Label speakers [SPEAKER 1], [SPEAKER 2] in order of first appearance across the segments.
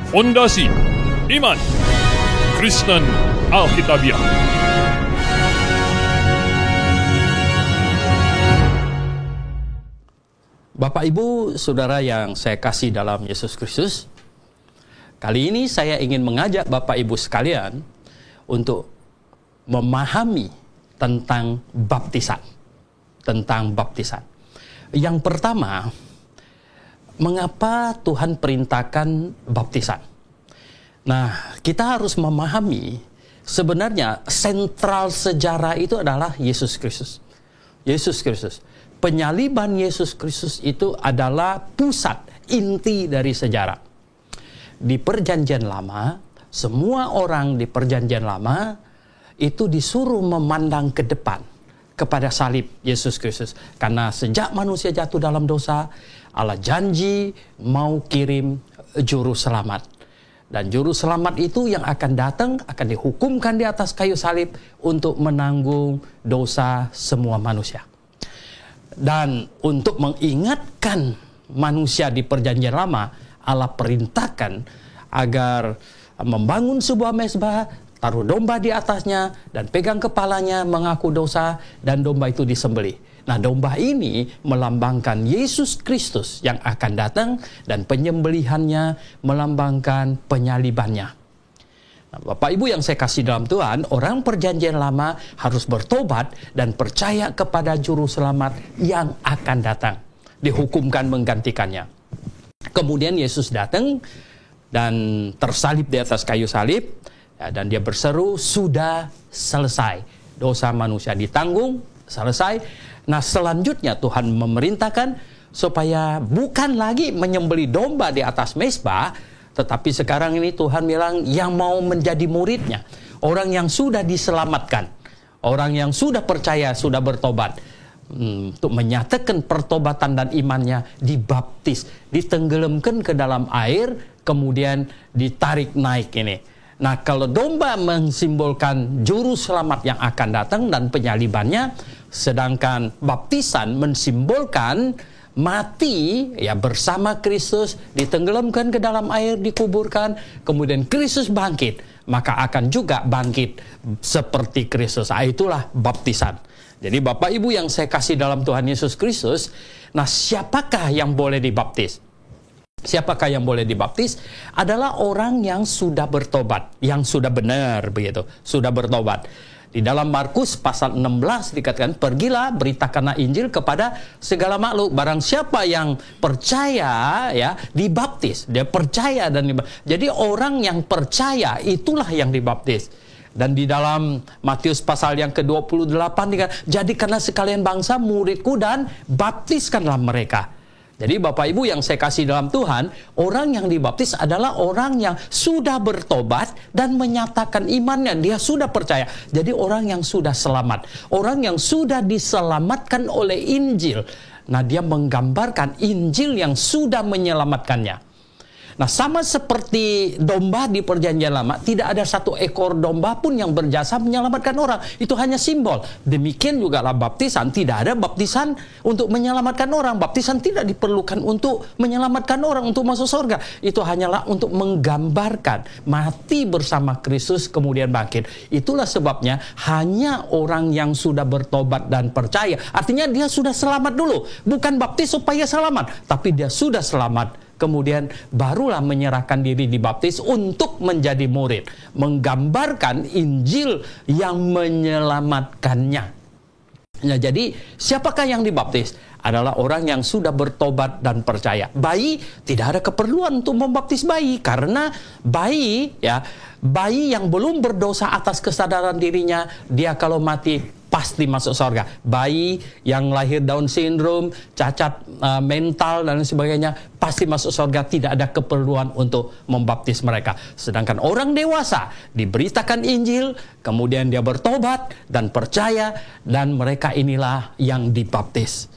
[SPEAKER 1] Fondasi Iman Kristen Alkitabiah.
[SPEAKER 2] Bapak Ibu, Saudara yang saya kasih dalam Yesus Kristus, kali ini saya ingin mengajak Bapak Ibu sekalian untuk memahami tentang baptisan. Yang pertama, mengapa Tuhan perintahkan baptisan? Nah, kita harus memahami sebenarnya sentral sejarah itu adalah Yesus Kristus. Yesus Kristus. Penyaliban Yesus Kristus itu adalah pusat inti dari sejarah. Di Perjanjian Lama, semua orang di Perjanjian Lama itu disuruh memandang ke depan kepada salib Yesus Kristus. Karena sejak manusia jatuh dalam dosa, Allah janji mau kirim juru selamat. Dan juru selamat itu yang akan datang, akan dihukumkan di atas kayu salib untuk menanggung dosa semua manusia. Dan untuk mengingatkan manusia di Perjanjian Lama, Allah perintahkan agar membangun sebuah mezbah, taruh domba di atasnya, dan pegang kepalanya mengaku dosa, dan domba itu disembelih. Nah, domba ini melambangkan Yesus Kristus yang akan datang, dan penyembelihannya melambangkan penyalibannya. Nah, Bapak Ibu yang saya kasih dalam Tuhan, orang Perjanjian Lama harus bertobat dan percaya kepada Juru Selamat yang akan datang, dihukumkan menggantikannya. Kemudian Yesus datang dan tersalib di atas kayu salib, ya, dan dia berseru, sudah selesai. Dosa manusia ditanggung, selesai. Nah, selanjutnya Tuhan memerintahkan supaya bukan lagi menyembelih domba di atas mezbah, tetapi sekarang ini Tuhan bilang yang mau menjadi muridnya, orang yang sudah diselamatkan, orang yang sudah percaya, sudah bertobat, untuk menyatakan pertobatan dan imannya, dibaptis, ditenggelamkan ke dalam air, kemudian ditarik naik ini. Nah, kalau domba mensimbolkan juru selamat yang akan datang dan penyalibannya, sedangkan baptisan mensimbolkan mati ya bersama Kristus, ditenggelamkan ke dalam air, dikuburkan, kemudian Kristus bangkit, maka akan juga bangkit seperti Kristus. Itulah baptisan. Jadi Bapak Ibu yang saya kasih dalam Tuhan Yesus Kristus, nah siapakah yang boleh dibaptis? Siapakah yang boleh dibaptis? Adalah orang yang sudah bertobat, yang sudah benar begitu, sudah bertobat. Di dalam Markus pasal 16 dikatakan, pergilah beritakanlah Injil kepada segala makhluk. Barang siapa yang percaya ya dibaptis, dia percaya dan dibaptis. Jadi orang yang percaya itulah yang dibaptis. Dan di dalam Matius pasal yang ke-28 dikatakan, jadikanlah sekalian bangsa muridku dan baptiskanlah mereka. Jadi Bapak Ibu yang saya kasih dalam Tuhan, orang yang dibaptis adalah orang yang sudah bertobat dan menyatakan imannya, dia sudah percaya. Jadi orang yang sudah selamat, orang yang sudah diselamatkan oleh Injil. Nah, dia menggambarkan Injil yang sudah menyelamatkannya. Nah, sama seperti domba di Perjanjian Lama, tidak ada satu ekor domba pun yang berjasa menyelamatkan orang. Itu hanya simbol. Demikian juga lah baptisan. Tidak ada baptisan untuk menyelamatkan orang. Baptisan tidak diperlukan untuk menyelamatkan orang, untuk masuk surga. Itu hanyalah untuk menggambarkan mati bersama Kristus kemudian bangkit. Itulah sebabnya hanya orang yang sudah bertobat dan percaya. Artinya dia sudah selamat dulu. Bukan baptis supaya selamat, tapi dia sudah selamat. Kemudian barulah menyerahkan diri dibaptis untuk menjadi murid. Menggambarkan Injil yang menyelamatkannya. Nah, jadi siapakah yang dibaptis? Adalah orang yang sudah bertobat dan percaya. Bayi tidak ada keperluan untuk membaptis bayi. Karena bayi yang belum berdosa atas kesadaran dirinya, dia kalau mati pasti masuk surga. Bayi yang lahir Down syndrome, cacat mental dan sebagainya, pasti masuk surga. Tidak ada keperluan untuk membaptis mereka. Sedangkan orang dewasa diberitakan Injil, kemudian dia bertobat dan percaya, dan mereka inilah yang dibaptis.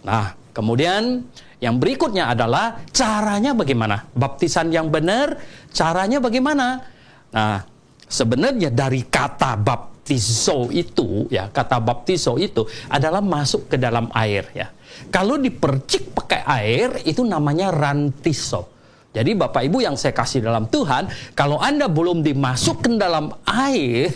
[SPEAKER 2] Nah, kemudian yang berikutnya adalah caranya bagaimana? Baptisan yang benar, caranya bagaimana? Nah, sebenarnya dari kata baptizo itu, ya, kata baptizo itu adalah masuk ke dalam air, ya. Kalau dipercik pakai air itu namanya rantizo. Jadi Bapak Ibu yang saya kasih dalam Tuhan, kalau Anda belum dimasukkan dalam air,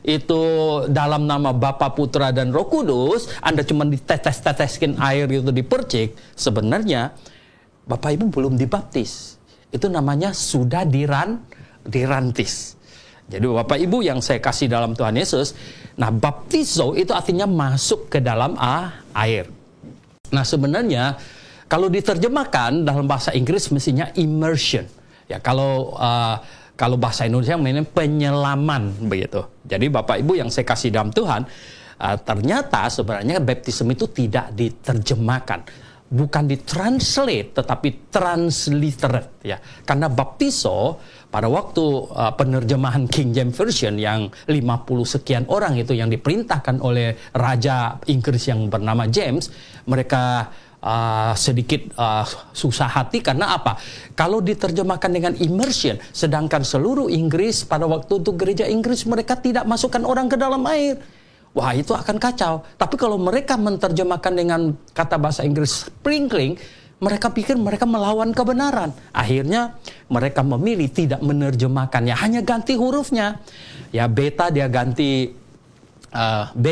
[SPEAKER 2] itu dalam nama Bapa, Putra, dan Roh Kudus, Anda cuma ditetes-teteskin air itu dipercik, sebenarnya Bapak Ibu belum dibaptis. Itu namanya sudah dirantis. Jadi Bapak Ibu yang saya kasih dalam Tuhan Yesus, nah baptizo itu artinya masuk ke dalam air. Nah sebenarnya kalau diterjemahkan dalam bahasa Inggris mestinya immersion. Ya kalau bahasa Indonesia namanya penyelaman begitu. Jadi Bapak Ibu yang saya kasih dalam Tuhan, ternyata sebenarnya baptism itu tidak diterjemahkan, bukan ditranslate tetapi transliterate, ya. Karena baptizo pada waktu penerjemahan King James Version yang 50 sekian orang itu yang diperintahkan oleh Raja Inggris yang bernama James, mereka sedikit susah hati karena apa? Kalau diterjemahkan dengan immersion, sedangkan seluruh Inggris pada waktu itu gereja Inggris mereka tidak masukkan orang ke dalam air. Wah, itu akan kacau. Tapi kalau mereka menerjemahkan dengan kata bahasa Inggris sprinkling, mereka pikir mereka melawan kebenaran. Akhirnya mereka memilih tidak menerjemahkannya, hanya ganti hurufnya. Ya, beta dia ganti B,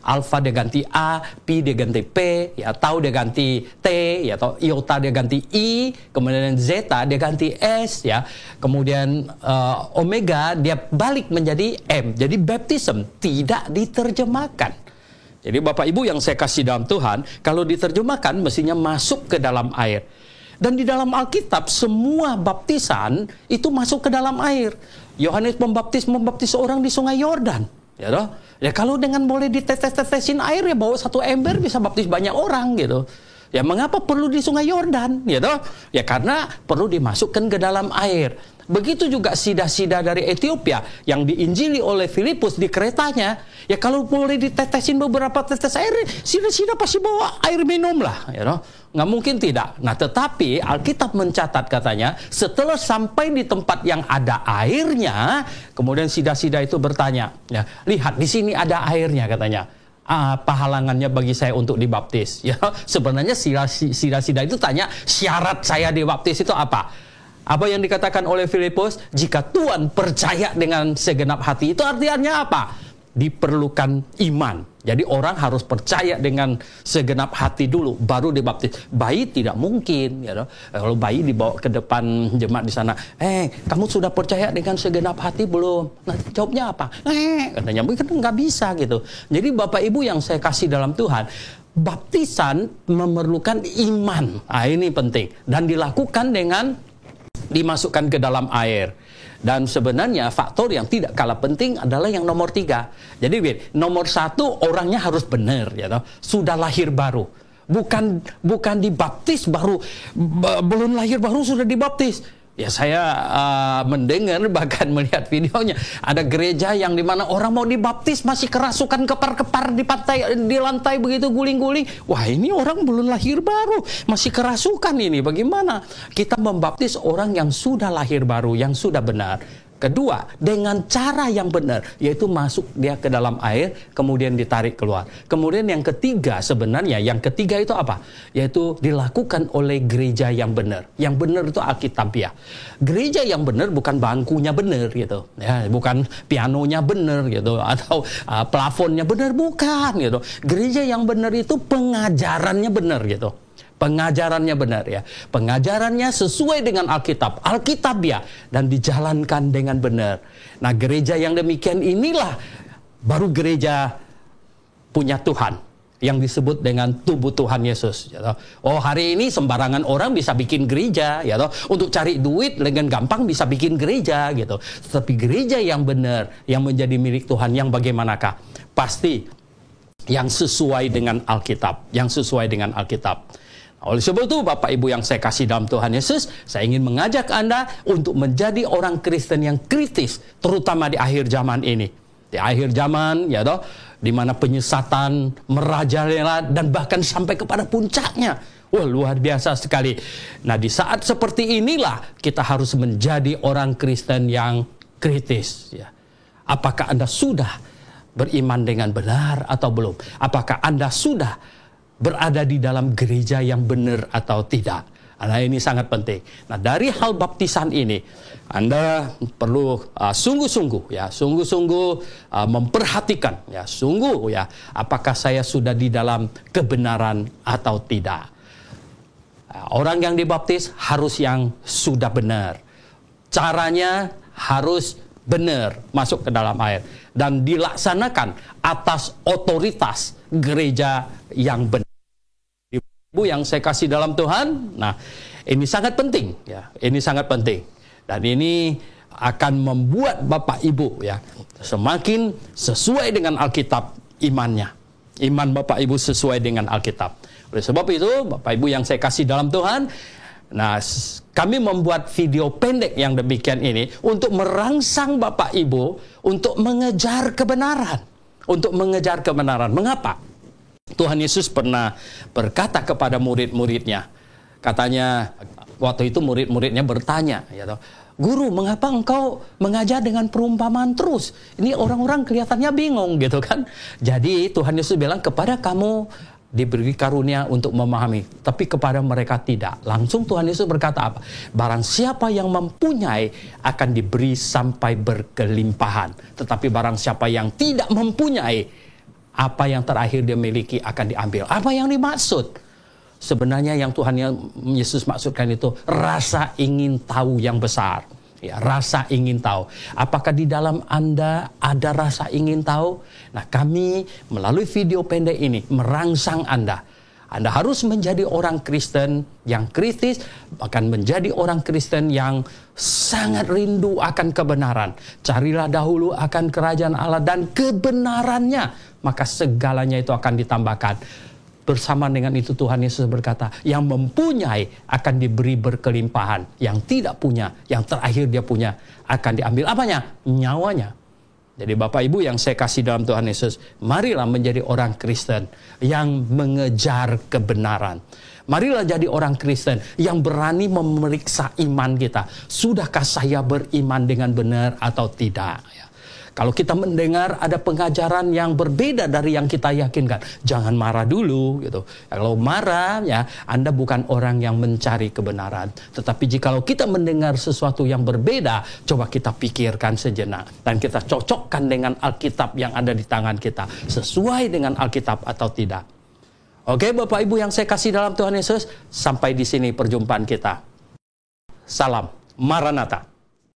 [SPEAKER 2] alfa dia ganti A, Pi dia ganti P, ya, tau dia ganti T, ya, atau iota dia ganti I, kemudian zeta dia ganti S, ya, kemudian omega dia balik menjadi M. Jadi baptism tidak diterjemahkan. Jadi Bapak Ibu yang saya kasih dalam Tuhan, kalau diterjemahkan mestinya masuk ke dalam air. Dan di dalam Alkitab semua baptisan itu masuk ke dalam air. Yohanes membaptis orang di Sungai Yordan, ya toh? Ya kalau dengan boleh ditetes-tetesin air, ya bawa satu ember bisa baptis banyak orang gitu. Ya mengapa perlu di Sungai Yordan, ya toh? Ya karena perlu dimasukkan ke dalam air. Begitu juga sida-sida dari Ethiopia yang diinjili oleh Filipus di keretanya. Ya kalau boleh ditetesin beberapa tetes air, sida-sida pasti bawa air minum lah, ya toh? Nggak mungkin tidak. Nah tetapi Alkitab mencatat katanya setelah sampai di tempat yang ada airnya, kemudian sida-sida itu bertanya, ya, lihat di sini ada airnya katanya. Apa halangannya bagi saya untuk dibaptis? Ya, sebenarnya sida-sida itu tanya syarat saya dibaptis itu apa? Apa yang dikatakan oleh Filipus? Jika Tuhan percaya dengan segenap hati, itu artinya apa? Diperlukan iman. Jadi orang harus percaya dengan segenap hati dulu, baru dibaptis. Bayi tidak mungkin, ya. Kalau bayi dibawa ke depan jemaat di sana, kamu sudah percaya dengan segenap hati belum? Nah, jawabnya apa? Katanya mungkin nggak bisa gitu. Jadi Bapak Ibu yang saya kasih dalam Tuhan, baptisan memerlukan iman. Nah, ini penting dan dilakukan dengan dimasukkan ke dalam air. Dan sebenarnya faktor yang tidak kalah penting adalah yang nomor 3. Jadi nomor 1 orangnya harus benar, ya toh? Sudah lahir baru. Bukan dibaptis baru, belum lahir baru sudah dibaptis. Ya saya mendengar bahkan melihat videonya ada gereja yang dimana orang mau dibaptis masih kerasukan kepar-kepar di lantai begitu guling-guling. Wah ini orang belum lahir baru masih kerasukan ini. Bagaimana kita membaptis orang yang sudah lahir baru yang sudah benar? Kedua, dengan cara yang benar, yaitu masuk dia ke dalam air, kemudian ditarik keluar. Kemudian yang ketiga sebenarnya, yang ketiga itu apa? Yaitu dilakukan oleh gereja yang benar. Yang benar itu Alkitabiah. Gereja yang benar bukan bangkunya benar gitu, ya, bukan pianonya benar gitu, atau plafonnya benar, bukan gitu. Gereja yang benar itu pengajarannya benar gitu. Pengajarannya benar ya. Pengajarannya sesuai dengan Alkitab, Alkitabiah, dan dijalankan dengan benar. Nah, gereja yang demikian inilah baru gereja punya Tuhan yang disebut dengan tubuh Tuhan Yesus. Ya, oh, hari ini sembarangan orang bisa bikin gereja, ya toh. Untuk cari duit dengan gampang bisa bikin gereja gitu. Tapi gereja yang benar, yang menjadi milik Tuhan, yang bagaimanakah? Pasti yang sesuai dengan Alkitab, yang sesuai dengan Alkitab. Oleh sebab itu Bapak Ibu yang saya kasih dalam Tuhan Yesus, saya ingin mengajak Anda untuk menjadi orang Kristen yang kritis, terutama di akhir zaman ini. Di akhir zaman, ya toh, di mana penyesatan merajalela dan bahkan sampai kepada puncaknya. Wah, luar biasa sekali. Nah, di saat seperti inilah kita harus menjadi orang Kristen yang kritis. Ya. Apakah Anda sudah beriman dengan benar atau belum? Apakah Anda sudah berada di dalam gereja yang benar atau tidak? Nah, ini sangat penting. Nah, dari hal baptisan ini, Anda perlu sungguh-sungguh memperhatikan, apakah saya sudah di dalam kebenaran atau tidak. Orang yang dibaptis harus yang sudah benar. Caranya harus benar masuk ke dalam air dan dilaksanakan atas otoritas gereja yang benar. Ibu yang saya kasih dalam Tuhan, nah ini sangat penting, ya, ini sangat penting, dan ini akan membuat Bapak Ibu ya semakin sesuai dengan Alkitab imannya, iman Bapak Ibu sesuai dengan Alkitab. Oleh sebab itu, Bapak Ibu yang saya kasih dalam Tuhan, nah kami membuat video pendek yang demikian ini untuk merangsang Bapak Ibu untuk mengejar kebenaran, Mengapa? Tuhan Yesus pernah berkata kepada murid-muridnya, katanya waktu itu murid-muridnya bertanya, Guru, mengapa engkau mengajar dengan perumpamaan terus? Ini orang-orang kelihatannya bingung gitu kan. Jadi Tuhan Yesus bilang, kepada kamu diberi karunia untuk memahami, tapi kepada mereka tidak. Langsung Tuhan Yesus berkata apa? Barang siapa yang mempunyai akan diberi sampai berkelimpahan. Tetapi barang siapa yang tidak mempunyai, apa yang terakhir dia miliki akan diambil. Apa yang dimaksud? Sebenarnya yang Tuhan Yesus maksudkan itu rasa ingin tahu yang besar. Ya, rasa ingin tahu. Apakah di dalam Anda ada rasa ingin tahu? Nah, kami melalui video pendek ini merangsang Anda. Anda harus menjadi orang Kristen yang kritis, bahkan menjadi orang Kristen yang sangat rindu akan kebenaran. Carilah dahulu akan kerajaan Allah dan kebenarannya, maka segalanya itu akan ditambahkan. Bersama dengan itu Tuhan Yesus berkata, yang mempunyai akan diberi berkelimpahan, yang tidak punya, yang terakhir dia punya akan diambil apanya? Nyawanya. Jadi Bapak Ibu yang saya kasih dalam Tuhan Yesus, marilah menjadi orang Kristen yang mengejar kebenaran. Marilah jadi orang Kristen yang berani memeriksa iman kita. Sudahkah saya beriman dengan benar atau tidak? Kalau kita mendengar ada pengajaran yang berbeda dari yang kita yakinkan, jangan marah dulu gitu. Kalau marah ya Anda bukan orang yang mencari kebenaran. Tetapi jikalau kita mendengar sesuatu yang berbeda, coba kita pikirkan sejenak dan kita cocokkan dengan Alkitab yang ada di tangan kita, sesuai dengan Alkitab atau tidak. Oke, Bapak Ibu yang saya kasih dalam Tuhan Yesus, sampai di sini perjumpaan kita. Salam Maranatha.